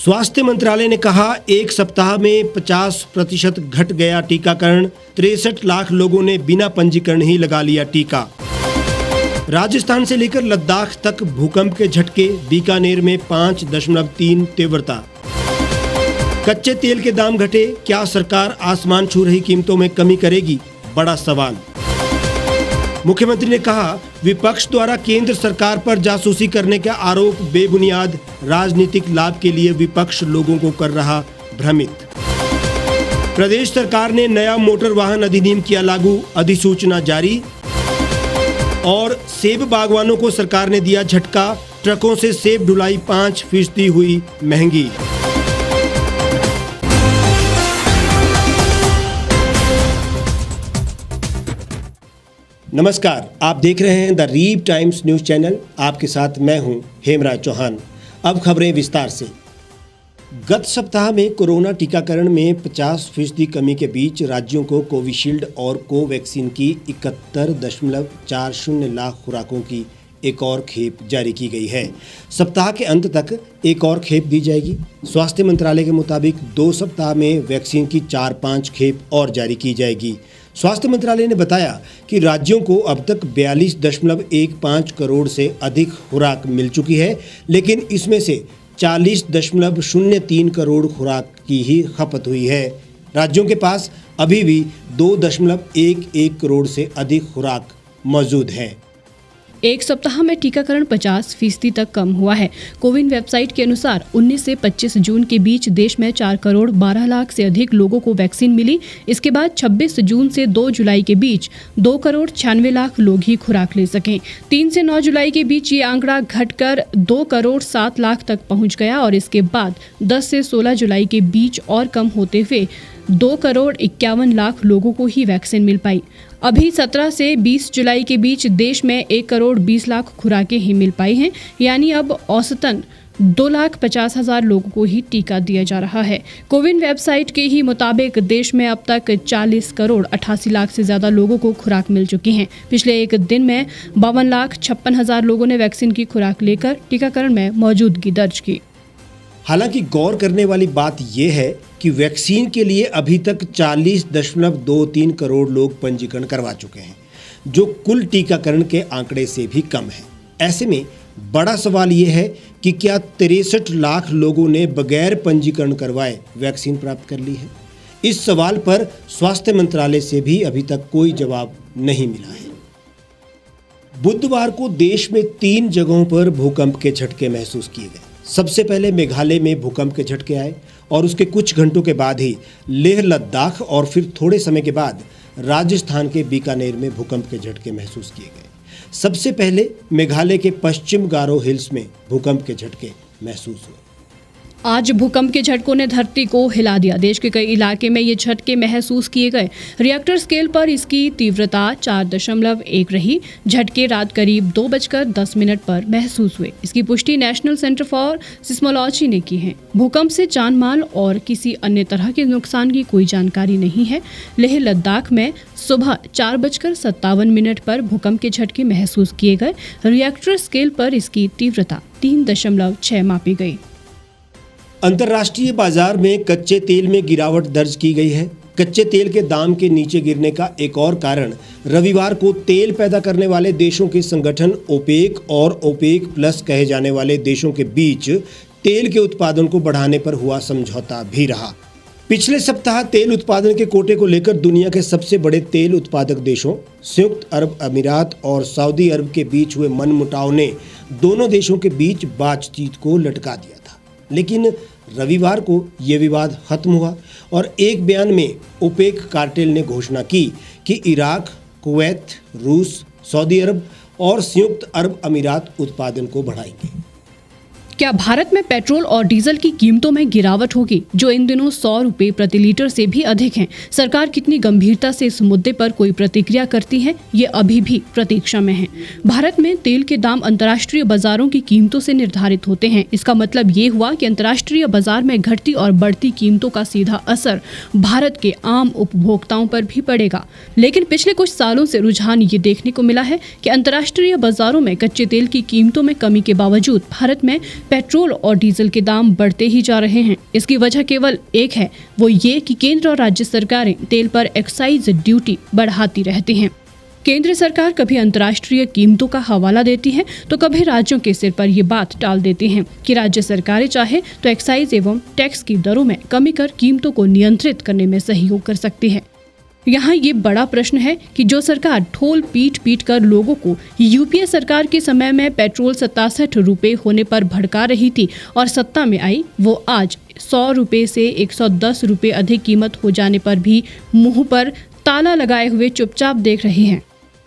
स्वास्थ्य मंत्रालय ने कहा, एक सप्ताह में 50% घट गया टीकाकरण। 63 लाख लोगों ने बिना पंजीकरण ही लगा लिया टीका। राजस्थान से लेकर लद्दाख तक भूकंप के झटके, बीकानेर में 5.3 तीव्रता। कच्चे तेल के दाम घटे, क्या सरकार आसमान छू रही कीमतों में कमी करेगी? बड़ा सवाल। मुख्यमंत्री ने कहा, विपक्ष द्वारा केंद्र सरकार पर जासूसी करने का आरोप बेबुनियाद। राजनीतिक लाभ के लिए विपक्ष लोगों को कर रहा भ्रमित। प्रदेश सरकार ने नया मोटर वाहन अधिनियम किया लागू, अधिसूचना जारी। और सेब बागवानों को सरकार ने दिया झटका, ट्रकों से सेब ढुलाई 5% हुई महंगी। नमस्कार, आप देख रहे हैं the reap times news channel. आपके साथ मैं हूं हेमराज चौहान। अब खबरें विस्तार से। गत सप्ताह में कोरोना टीकाकरण में 50% कमी के बीच राज्यों को कोविशील्ड और कोवैक्सीन की 71.40 लाख खुराकों की एक और खेप जारी की गई है। सप्ताह के अंत तक एक और खेप दी जाएगी। स्वास्थ्य मंत्रालय के मुताबिक 2 सप्ताह में वैक्सीन की 4-5 खेप और जारी की जाएगी। स्वास्थ्य मंत्रालय ने बताया कि राज्यों को अब तक 42.15 करोड़ से अधिक खुराक मिल चुकी है, लेकिन इसमें से 40.03 करोड़ खुराक की ही खपत हुई है। राज्यों के पास अभी भी 2.11 करोड़ से अधिक खुराक मौजूद है। एक सप्ताह में टीकाकरण 50% तक कम हुआ है। कोविन वेबसाइट के अनुसार 19 से 25 जून के बीच देश में 4 करोड़ 12 लाख से अधिक लोगों को वैक्सीन मिली। इसके बाद 26 जून से 2 जुलाई के बीच 2 करोड़ 96 लाख लोग ही खुराक ले सकें। 3 से 9 जुलाई के बीच ये आंकड़ा घटकर 2 करोड़ 7 लाख तक पहुंच गया और इसके बाद 10 से 16 जुलाई के बीच और कम होते हुए 2 करोड़ 51 लाख लोगों को ही वैक्सीन मिल पाई। अभी 17 से 20 जुलाई के बीच देश में 1 करोड़ 20 लाख खुराकें ही मिल पाई हैं, यानी अब औसतन 2,50,000 लोगों को ही टीका दिया जा रहा है। कोविन वेबसाइट के ही मुताबिक देश में अब तक 40 करोड़ 88 लाख से ज्यादा लोगों को खुराक मिल चुकी है। पिछले एक दिन में 52,56,000 लोगों ने वैक्सीन की खुराक लेकर टीकाकरण में मौजूदगी दर्ज की। हालांकि गौर करने वाली बात यह है कि वैक्सीन के लिए अभी तक 40.23 करोड़ लोग पंजीकरण करवा चुके हैं, जो कुल टीकाकरण के आंकड़े से भी कम है। ऐसे में बड़ा सवाल यह है कि क्या 63 लाख लोगों ने बगैर पंजीकरण करवाए वैक्सीन प्राप्त कर ली है? इस सवाल पर स्वास्थ्य मंत्रालय से भी अभी तक कोई जवाब नहीं मिला है। बुधवार को देश में 3 जगहों पर भूकंप के झटके महसूस किए गए। सबसे पहले मेघालय में भूकंप के झटके आए और उसके कुछ घंटों के बाद ही लेह लद्दाख और फिर थोड़े समय के बाद राजस्थान के बीकानेर में भूकंप के झटके महसूस किए गए। सबसे पहले मेघालय के पश्चिम गारो हिल्स में भूकंप के झटके महसूस हुए। आज भूकंप के झटकों ने धरती को हिला दिया। देश के कई इलाके में ये झटके महसूस किए गए। रिएक्टर स्केल पर इसकी तीव्रता 4.1 रही। झटके रात करीब 2:10 पर महसूस हुए। इसकी पुष्टि नेशनल सेंटर फॉर सिस्मोलॉजी ने की है। भूकंप से जान माल और किसी अन्य तरह के नुकसान की कोई जानकारी नहीं है। लेह लद्दाख में सुबह 4:57 पर भूकंप के झटके महसूस किए गए। रिएक्टर स्केल पर इसकी तीव्रता 3.6 मापी गई। अंतर्राष्ट्रीय बाजार में कच्चे तेल में गिरावट दर्ज की गई है। कच्चे तेल के दाम के नीचे गिरने का एक और कारण रविवार को तेल पैदा करने वाले देशों के संगठन ओपेक और ओपेक प्लस कहे जाने वाले देशों के बीच तेल के उत्पादन को बढ़ाने पर हुआ समझौता भी रहा। पिछले सप्ताह तेल उत्पादन के कोटे को लेकर दुनिया के सबसे बड़े तेल उत्पादक देशों संयुक्त अरब अमीरात और सऊदी अरब के बीच हुए मनमुटाव ने दोनों देशों के बीच बातचीत को लटका दिया था। लेकिन रविवार को ये विवाद खत्म हुआ और एक बयान में ओपेक कार्टेल ने घोषणा की कि इराक, कुवैत, रूस, सऊदी अरब और संयुक्त अरब अमीरात उत्पादन को बढ़ाएंगे। क्या भारत में पेट्रोल और डीजल की कीमतों में गिरावट होगी, जो इन दिनों 100 रुपए प्रति लीटर से भी अधिक हैं? सरकार कितनी गंभीरता से इस मुद्दे पर कोई प्रतिक्रिया करती है, ये अभी भी प्रतीक्षा में है। भारत में तेल के दाम अंतर्राष्ट्रीय बाजारों की कीमतों से निर्धारित होते हैं। इसका मतलब ये हुआ कि अंतर्राष्ट्रीय बाजार में घटती और बढ़ती कीमतों का सीधा असर भारत के आम उपभोक्ताओं पर भी पड़ेगा। लेकिन पिछले कुछ सालों से रुझान ये देखने को मिला है कि अंतर्राष्ट्रीय बाजारों में कच्चे तेल की कीमतों में कमी के बावजूद भारत में पेट्रोल और डीजल के दाम बढ़ते ही जा रहे हैं। इसकी वजह केवल एक है, वो ये कि केंद्र और राज्य सरकारें तेल पर एक्साइज ड्यूटी बढ़ाती रहती हैं। केंद्र सरकार कभी अंतर्राष्ट्रीय कीमतों का हवाला देती है तो कभी राज्यों के सिर पर ये बात टाल देती हैं कि राज्य सरकारें चाहे तो एक्साइज एवं टैक्स की दरों में कमी कर कीमतों को नियंत्रित करने में सहयोग कर सकती है। यहाँ ये बड़ा प्रश्न है कि जो सरकार ठोल पीट पीट कर लोगों को यूपीए सरकार के समय में पेट्रोल 67 रुपए होने पर भड़का रही थी और सत्ता में आई, वो आज 100 रुपए से 110 रुपए अधिक कीमत हो जाने पर भी मुंह पर ताला लगाए हुए चुपचाप देख रही हैं।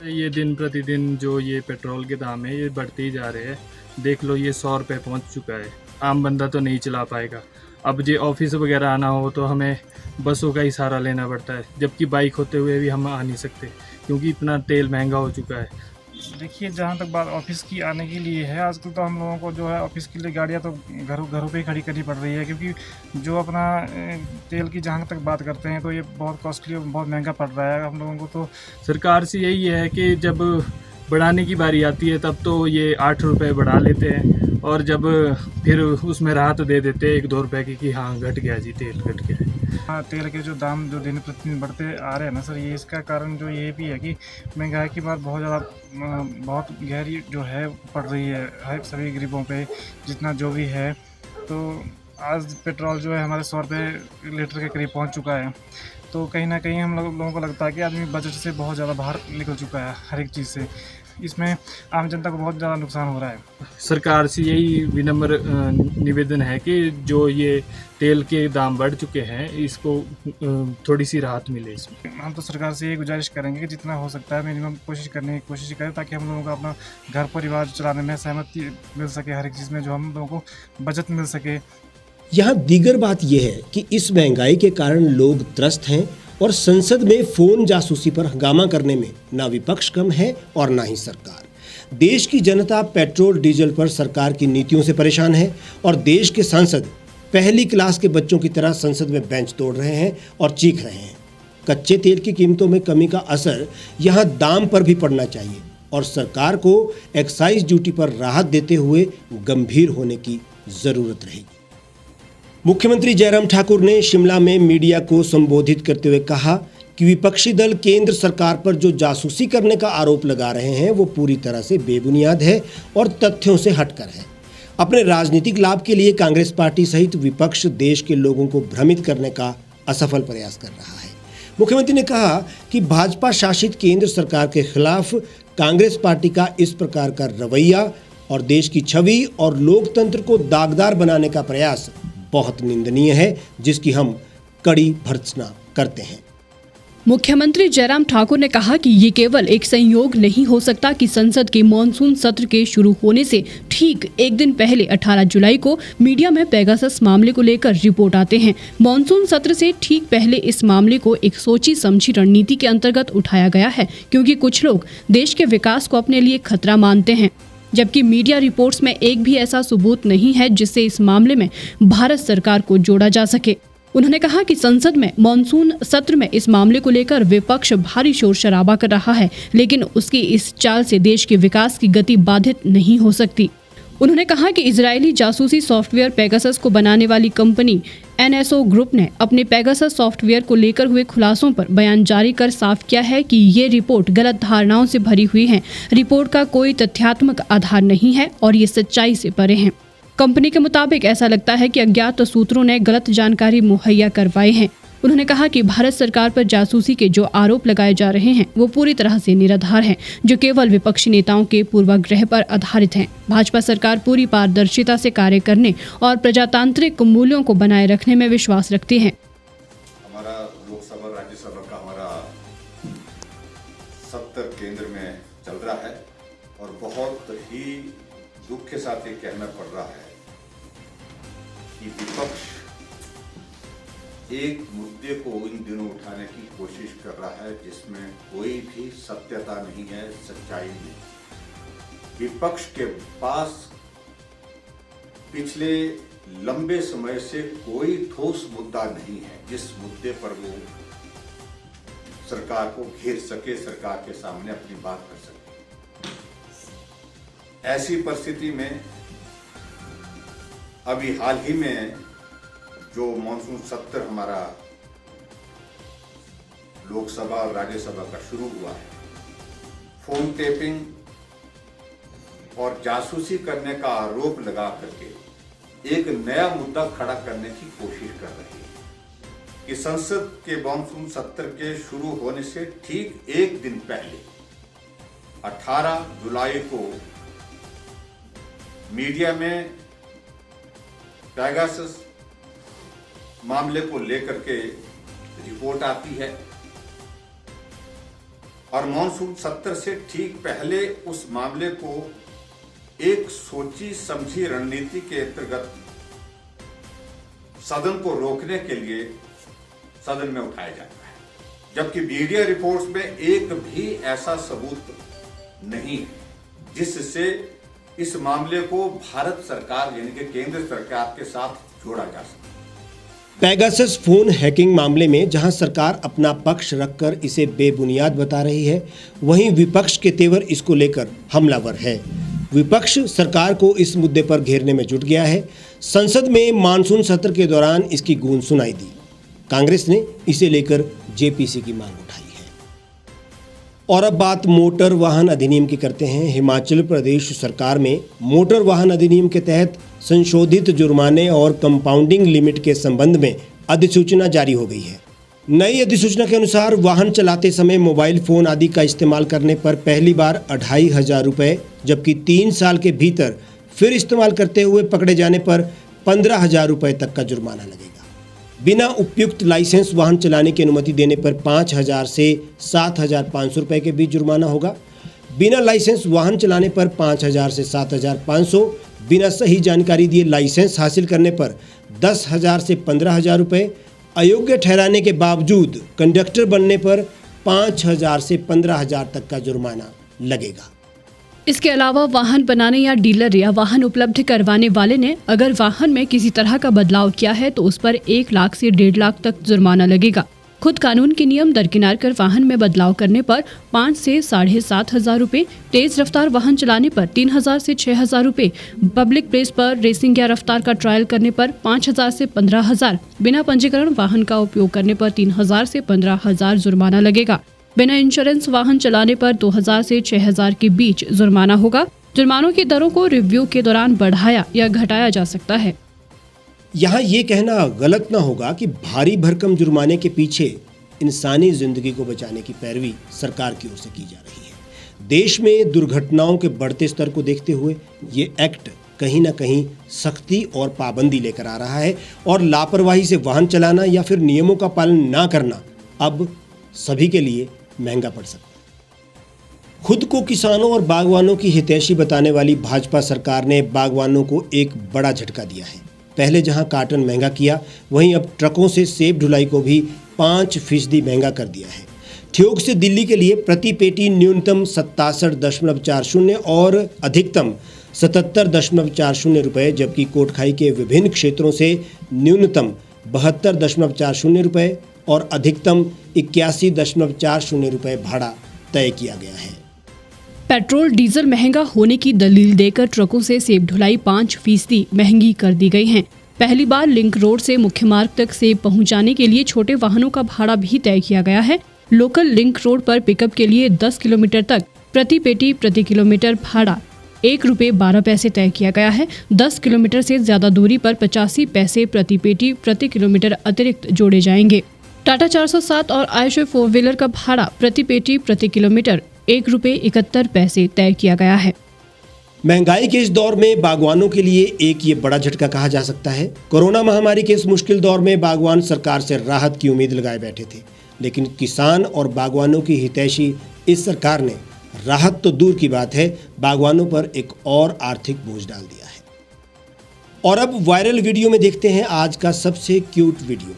ये दिन प्रतिदिन जो ये पेट्रोल के दाम है ये बढ़ते ही जा रहे हैं। देख लो ये 100 रुपये पहुँच चुका है। आम बंदा तो नहीं चला पाएगा। अब जो ऑफिस वगैरह आना हो तो हमें बसों का ही सहारा लेना पड़ता है, जबकि बाइक होते हुए भी हम आ नहीं सकते क्योंकि इतना तेल महंगा हो चुका है। देखिए, जहाँ तक बात ऑफिस की आने के लिए है, आजकल तो हम लोगों को जो है ऑफिस के लिए गाड़ियाँ तो घरों पे ही खड़ी करनी पड़ रही है, क्योंकि जो अपना तेल की जहाँ तक बात करते हैं तो ये बहुत कॉस्टली और बहुत महंगा पड़ रहा है हम लोगों को। तो सरकार से यही है कि जब बढ़ाने की बारी आती है तब तो ये 8 रुपये बढ़ा लेते हैं और जब फिर उसमें राहत दे देते हैं 1-2 रुपये की कि हाँ घट गया जी, तेल घट गया। हाँ, तेल के जो दाम जो दिन प्रतिदिन बढ़ते आ रहे हैं ना सर, ये इसका कारण जो ये भी है कि महंगाई की बात बहुत गहरी जो है पड़ रही है सभी गरीबों पे, जितना जो भी है। तो आज पेट्रोल जो है हमारे 100 रुपये लीटर के करीब पहुंच चुका है। तो कहीं ना कहीं हम लोगों को लगता है कि आदमी बजट से बहुत ज़्यादा बाहर निकल चुका है हर एक चीज़ से। इसमें आम जनता को बहुत ज़्यादा नुकसान हो रहा है। सरकार से यही विनम्र निवेदन है कि जो ये तेल के दाम बढ़ चुके हैं इसको थोड़ी सी राहत मिले इसमें। हम तो सरकार से ये गुजारिश करेंगे कि जितना हो सकता है मिनिमम कोशिश करने की कोशिश करें, ताकि हम लोगों को अपना घर परिवार चलाने में सहमति मिल सके, हर एक चीज़ में जो हम लोगों को बचत मिल सके। यहाँ दीगर बात यह है कि इस महंगाई के कारण लोग त्रस्त हैं और संसद में फोन जासूसी पर हंगामा करने में ना विपक्ष कम है और ना ही सरकार। देश की जनता पेट्रोल डीजल पर सरकार की नीतियों से परेशान है और देश के सांसद पहली क्लास के बच्चों की तरह संसद में बेंच तोड़ रहे हैं और चीख रहे हैं। कच्चे तेल की कीमतों में कमी का असर यहाँ दाम पर भी पड़ना चाहिए और सरकार को एक्साइज ड्यूटी पर राहत देते हुए गंभीर होने की जरूरत रहेगी। मुख्यमंत्री जयराम ठाकुर ने शिमला में मीडिया को संबोधित करते हुए कहा कि विपक्षी दल केंद्र सरकार पर जो जासूसी करने का आरोप लगा रहे हैं वो पूरी तरह से बेबुनियाद है और तथ्यों से हटकर है। अपने राजनीतिक लाभ के लिए कांग्रेस पार्टी सहित विपक्ष देश के लोगों को भ्रमित करने का असफल प्रयास कर रहा है। मुख्यमंत्री ने कहा कि भाजपा शासित केंद्र सरकार के खिलाफ कांग्रेस पार्टी का इस प्रकार का रवैया और देश की छवि और लोकतंत्र को दागदार बनाने का प्रयास बहुत निंदनीय है, जिसकी हम कड़ी भर्त्सना करते हैं। मुख्यमंत्री जयराम ठाकुर ने कहा कि ये केवल एक संयोग नहीं हो सकता कि संसद के मॉनसून सत्र के शुरू होने से ठीक एक दिन पहले 18 जुलाई को मीडिया में पेगासस मामले को लेकर रिपोर्ट आते हैं। मॉनसून सत्र से ठीक पहले इस मामले को एक सोची समझी रणनीति के अंतर्गत उठाया गया है, क्योंकि कुछ लोग देश के विकास को अपने लिए खतरा मानते हैं, जबकि मीडिया रिपोर्ट्स में एक भी ऐसा सबूत नहीं है जिससे इस मामले में भारत सरकार को जोड़ा जा सके। उन्होंने कहा कि संसद में मॉनसून सत्र में इस मामले को लेकर विपक्ष भारी शोर शराबा कर रहा है, लेकिन उसकी इस चाल से देश के विकास की गति बाधित नहीं हो सकती। उन्होंने कहा कि इजरायली जासूसी सॉफ्टवेयर पेगासस को बनाने वाली कंपनी NSO ग्रुप ने अपने पेगासस सॉफ्टवेयर को लेकर हुए खुलासों पर बयान जारी कर साफ किया है कि ये रिपोर्ट गलत धारणाओं से भरी हुई है। रिपोर्ट का कोई तथ्यात्मक आधार नहीं है और ये सच्चाई से परे है। कंपनी के मुताबिक ऐसा लगता है कि अज्ञात सूत्रों ने गलत जानकारी मुहैया करवाई है। उन्होंने कहा कि भारत सरकार पर जासूसी के जो आरोप लगाए जा रहे हैं वो पूरी तरह से निराधार हैं, जो केवल विपक्षी नेताओं के पूर्वाग्रह पर आधारित हैं। भाजपा सरकार पूरी पारदर्शिता से कार्य करने और प्रजातांत्रिक मूल्यों को बनाए रखने में विश्वास रखती है। हमारा लोकसभा राज्यसभा का हमारा सत्र केंद्र में चल रहा है और बहुत ही दुख के साथ ये कहना पड़ रहा है कि विपक्ष एक मुद्दे को इन दिनों उठाने की कोशिश कर रहा है जिसमें कोई भी सत्यता नहीं है, सच्चाई नहीं। विपक्ष के पास पिछले लंबे समय से कोई ठोस मुद्दा नहीं है जिस मुद्दे पर वो सरकार को घेर सके, सरकार के सामने अपनी बात कर सके। ऐसी परिस्थिति में अभी हाल ही में जो मॉनसून सत्र हमारा लोकसभा और राज्यसभा का शुरू हुआ है, फोन टेपिंग और जासूसी करने का आरोप लगा करके एक नया मुद्दा खड़ा करने की कोशिश कर रही है कि संसद के मॉनसून सत्र के शुरू होने से ठीक एक दिन पहले 18 जुलाई को मीडिया में पेगासस मामले को लेकर के रिपोर्ट आती है और मॉनसून सत्र से ठीक पहले उस मामले को एक सोची समझी रणनीति के अंतर्गत सदन को रोकने के लिए सदन में उठाया जाता है, जबकि मीडिया रिपोर्ट्स में एक भी ऐसा सबूत नहीं है जिससे इस मामले को भारत सरकार यानी कि केंद्र सरकार के साथ जोड़ा जा सके। पेगासस फोन हैकिंग मामले में जहां सरकार अपना पक्ष रखकर इसे बेबुनियाद बता रही है, वहीं विपक्ष के तेवर इसको लेकर हमलावर है। विपक्ष सरकार को इस मुद्दे पर घेरने में जुट गया है। संसद में मानसून सत्र के दौरान इसकी गूंज सुनाई दी। कांग्रेस ने इसे लेकर जेपीसी की मांग उठाई है। और अब बात मोटर वाहन अधिनियम की करते हैं। हिमाचल प्रदेश सरकार में मोटर वाहन अधिनियम के तहत संशोधित जुर्माने और कंपाउंडिंग लिमिट के संबंध में अधिसूचना जारी हो गई है। नई अधिसूचना के अनुसार वाहन चलाते समय मोबाइल फोन आदि का इस्तेमाल करने पर पहली बार 2500 रुपये, जबकि 3 साल के भीतर फिर इस्तेमाल करते हुए पकड़े जाने पर 15,000 रुपये तक का जुर्माना लगेगा। बिना उपयुक्त लाइसेंस वाहन चलाने की अनुमति देने पर 5,000 से 7,500 रुपये के बीच जुर्माना होगा। बिना लाइसेंस वाहन चलाने पर 5,000 से 7,500, बिना सही जानकारी दिए लाइसेंस हासिल करने पर 10,000 से 15,000 रुपये, अयोग्य ठहराने के बावजूद कंडक्टर बनने पर 5,000 से 15,000 तक का जुर्माना लगेगा। इसके अलावा वाहन बनाने या डीलर या वाहन उपलब्ध करवाने वाले ने अगर वाहन में किसी तरह का बदलाव किया है तो उस पर 1 लाख से 1.5 लाख तक जुर्माना लगेगा। खुद कानून के नियम दरकिनार कर वाहन में बदलाव करने पर 5 से 7,500 रुपये, तेज रफ्तार वाहन चलाने पर 3,000 से 6,000 रुपये, पब्लिक प्लेस पर रेसिंग या रफ्तार का ट्रायल करने पर 5,000 से 15,000, बिना पंजीकरण वाहन का उपयोग करने पर 3,000 से 15,000 जुर्माना लगेगा। बिना इंश्योरेंस वाहन चलाने पर 2,000 से 6,000 के बीच जुर्माना होगा। जुर्मानों की दरों को रिव्यू के दौरान बढ़ाया या घटाया जा सकता है। यहाँ ये कहना गलत ना होगा कि भारी भरकम जुर्माने के पीछे इंसानी जिंदगी को बचाने की पैरवी सरकार की ओर से की जा रही है। देश में दुर्घटनाओं के बढ़ते स्तर को देखते हुए ये एक्ट कहीं ना कहीं सख्ती और पाबंदी लेकर आ रहा है और लापरवाही से वाहन चलाना या फिर नियमों का पालन ना करना अब सभी के लिए महंगा पड़ सकता है। खुद को किसानों और बागवानों की हितैषी बताने वाली भाजपा सरकार ने बागवानों को एक बड़ा झटका दिया है। पहले जहां काटन महंगा किया, वहीं अब ट्रकों से सेब ढुलाई को भी 5% महंगा कर दिया है। ठियोग से दिल्ली के लिए प्रति पेटी न्यूनतम 67.40 और अधिकतम 77.40 रुपये, जबकि कोटखाई के विभिन्न क्षेत्रों से न्यूनतम 72.40 रुपये और अधिकतम 81.40 रुपये भाड़ा तय किया गया है। पेट्रोल डीजल महंगा होने की दलील देकर ट्रकों से सेब ढुलाई 5% महंगी कर दी गई है। पहली बार लिंक रोड से मुख्य मार्ग तक सेब पहुंचाने के लिए छोटे वाहनों का भाड़ा भी तय किया गया है। लोकल लिंक रोड पर पिकअप के लिए 10 किलोमीटर तक प्रति पेटी प्रति किलोमीटर भाड़ा 1 रुपये 12 पैसे तय किया गया है। 10 किलोमीटर से ज्यादा दूरी पर 85 पैसे प्रति पेटी प्रति किलोमीटर अतिरिक्त जोड़े जाएंगे। टाटा 407 और आयशर 4 व्हीलर का भाड़ा प्रति पेटी प्रति किलोमीटर 1 रुपये 71 पैसे तय किया गया है। महंगाई के इस दौर में बागवानों के लिए एक ये बड़ा झटका कहा जा सकता है। कोरोना महामारी के इस मुश्किल दौर में बागवान सरकार से राहत की उम्मीद लगाए बैठे थे, लेकिन किसान और बागवानों की हितैषी इस सरकार ने राहत तो दूर की बात है, बागवानों पर एक और आर्थिक बोझ डाल दिया है। और अब वायरल वीडियो में देखते हैं आज का सबसे क्यूट वीडियो।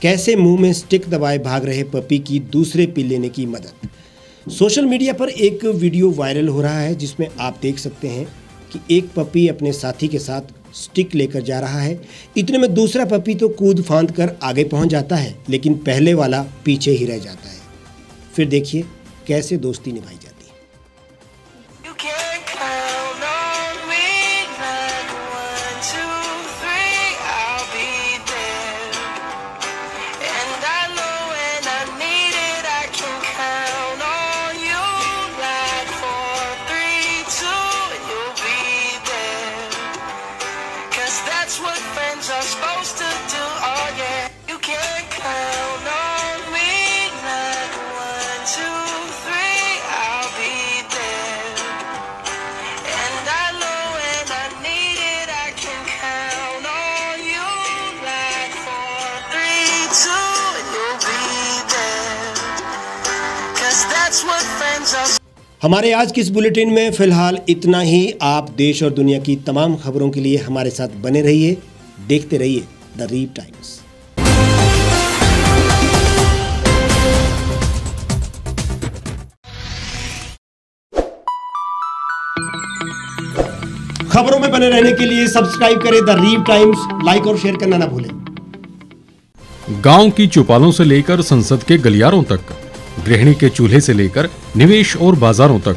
कैसे मुंह में स्टिक दबाए भाग रहे पपी की दूसरे पी लेने की मदद। सोशल मीडिया पर एक वीडियो वायरल हो रहा है जिसमें आप देख सकते हैं कि एक पपी अपने साथी के साथ स्टिक लेकर जा रहा है। इतने में दूसरा पपी तो कूद फांद कर आगे पहुंच जाता है, लेकिन पहले वाला पीछे ही रह जाता है। फिर देखिए कैसे दोस्ती निभाई जाती है। You can count on me, 9, 1, 2, 3. हमारे आज की इस बुलेटिन में फिलहाल इतना ही। आप देश और दुनिया की तमाम खबरों के लिए हमारे साथ बने रहिए, देखते रहिए द रीव टाइम्स। खबरों में बने रहने के लिए सब्सक्राइब करें द रीव टाइम्स, लाइक और शेयर करना ना भूलें। गांव की चौपालों से लेकर संसद के गलियारों तक, गृहिणी के चूल्हे से लेकर निवेश और बाजारों तक,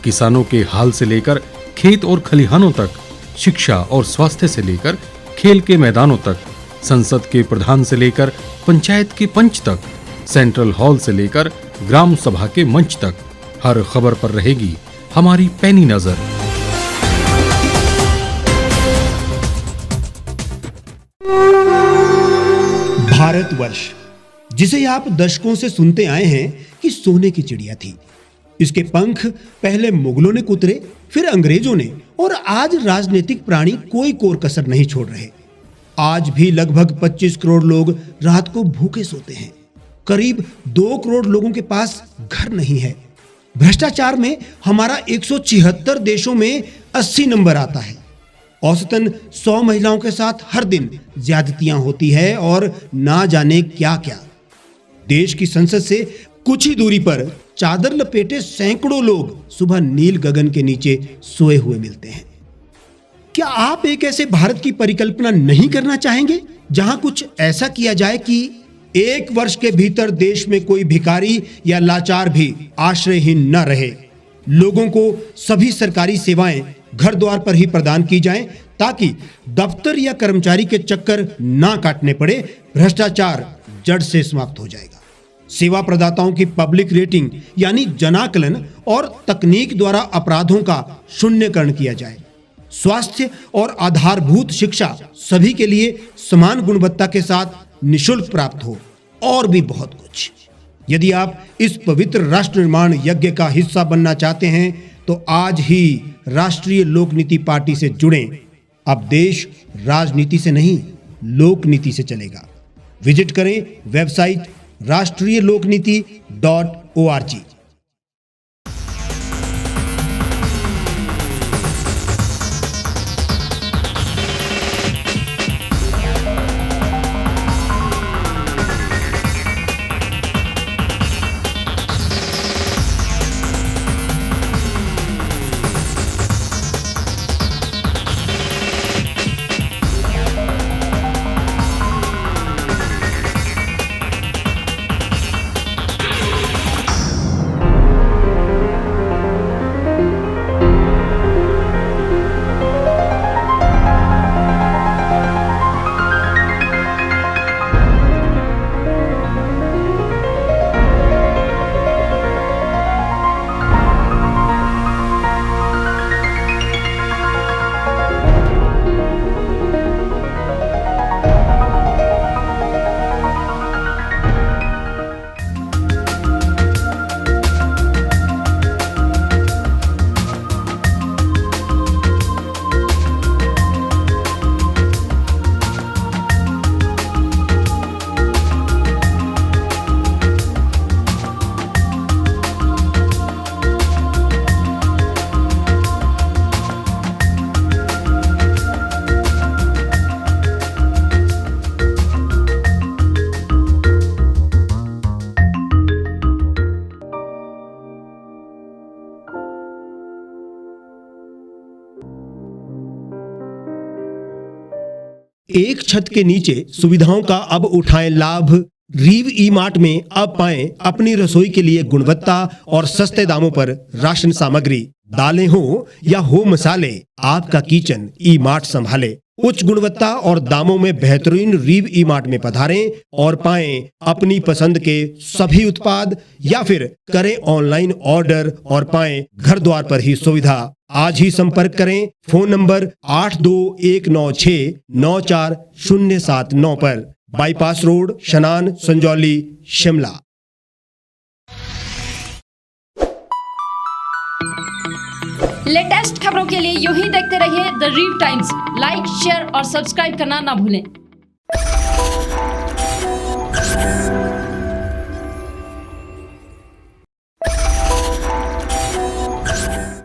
किसानों के हाल से लेकर खेत और खलिहानों तक, शिक्षा और स्वास्थ्य से लेकर खेल के मैदानों तक, संसद के प्रधान से लेकर पंचायत के पंच तक, सेंट्रल हॉल से लेकर ग्राम सभा के मंच तक, हर खबर पर रहेगी हमारी पैनी नजर। भारतवर्ष, जिसे आप दशकों से सुनते आए हैं कि सोने की चिड़िया थी। इसके पंख पहले मुगलों ने कुतरे, फिर अंग्रेजों ने, और आज राजनीतिक प्राणी कोई कोर कसर नहीं छोड़ रहे। आज भी लगभग 25 करोड़ लोग रात को भूखे सोते हैं। करीब 2 करोड़ लोगों के पास घर नहीं है। भ्रष्टाचार में हमारा 176 देशों में 80 नंबर आता है। औसतन 100 महिलाओं के साथ हर दिन ज्यादतियां होती है और ना जाने क्या क्या। देश की संसद से कुछ ही दूरी पर चादर लपेटे सैकड़ों लोग सुबह नील गगन के नीचे सोए हुए मिलते हैं। क्या आप एक ऐसे भारत की परिकल्पना नहीं करना चाहेंगे जहां कुछ ऐसा किया जाए कि 1 वर्ष के भीतर देश में कोई भिखारी या लाचार भी आश्रयहीन न रहे? लोगों को सभी सरकारी सेवाएं घर द्वार पर ही प्रदान की जाएं ताकि दफ्तर या कर्मचारी के चक्कर ना काटने पड़े। भ्रष्टाचार जड़ से समाप्त हो जाएगा। सेवा प्रदाताओं की पब्लिक रेटिंग यानी जनाकलन और तकनीक द्वारा अपराधों का शून्यकरण किया जाए। स्वास्थ्य और आधारभूत शिक्षा सभी के लिए समान गुणवत्ता के साथ निःशुल्क प्राप्त हो, और भी बहुत कुछ। यदि आप इस पवित्र राष्ट्र निर्माण यज्ञ का हिस्सा बनना चाहते हैं तो आज ही राष्ट्रीय लोक नीति पार्टी से जुड़ें। अब देश राजनीति से नहीं, लोक नीति से चलेगा। विजिट करें वेबसाइट rashtriyalokniti.org। एक छत के नीचे सुविधाओं का अब उठाएं लाभ। रीव ई मार्ट में अब पाएं अपनी रसोई के लिए गुणवत्ता और सस्ते दामों पर राशन सामग्री। दालें हो या हो मसाले, आपका किचन ई मार्ट संभाले। उच्च गुणवत्ता और दामों में बेहतरीन रीव ई मार्ट में पधारें और पाएं अपनी पसंद के सभी उत्पाद, या फिर करें ऑनलाइन ऑर्डर और पाएं घर द्वार पर ही सुविधा। आज ही संपर्क करें फोन नंबर 8219694079 पर, बाईपास रोड, शनान, संजौली, शिमला। लेटेस्ट खबरों के लिए यूं ही देखते रहिए द रीव टाइम्स। लाइक, शेयर और सब्सक्राइब करना ना भूलें।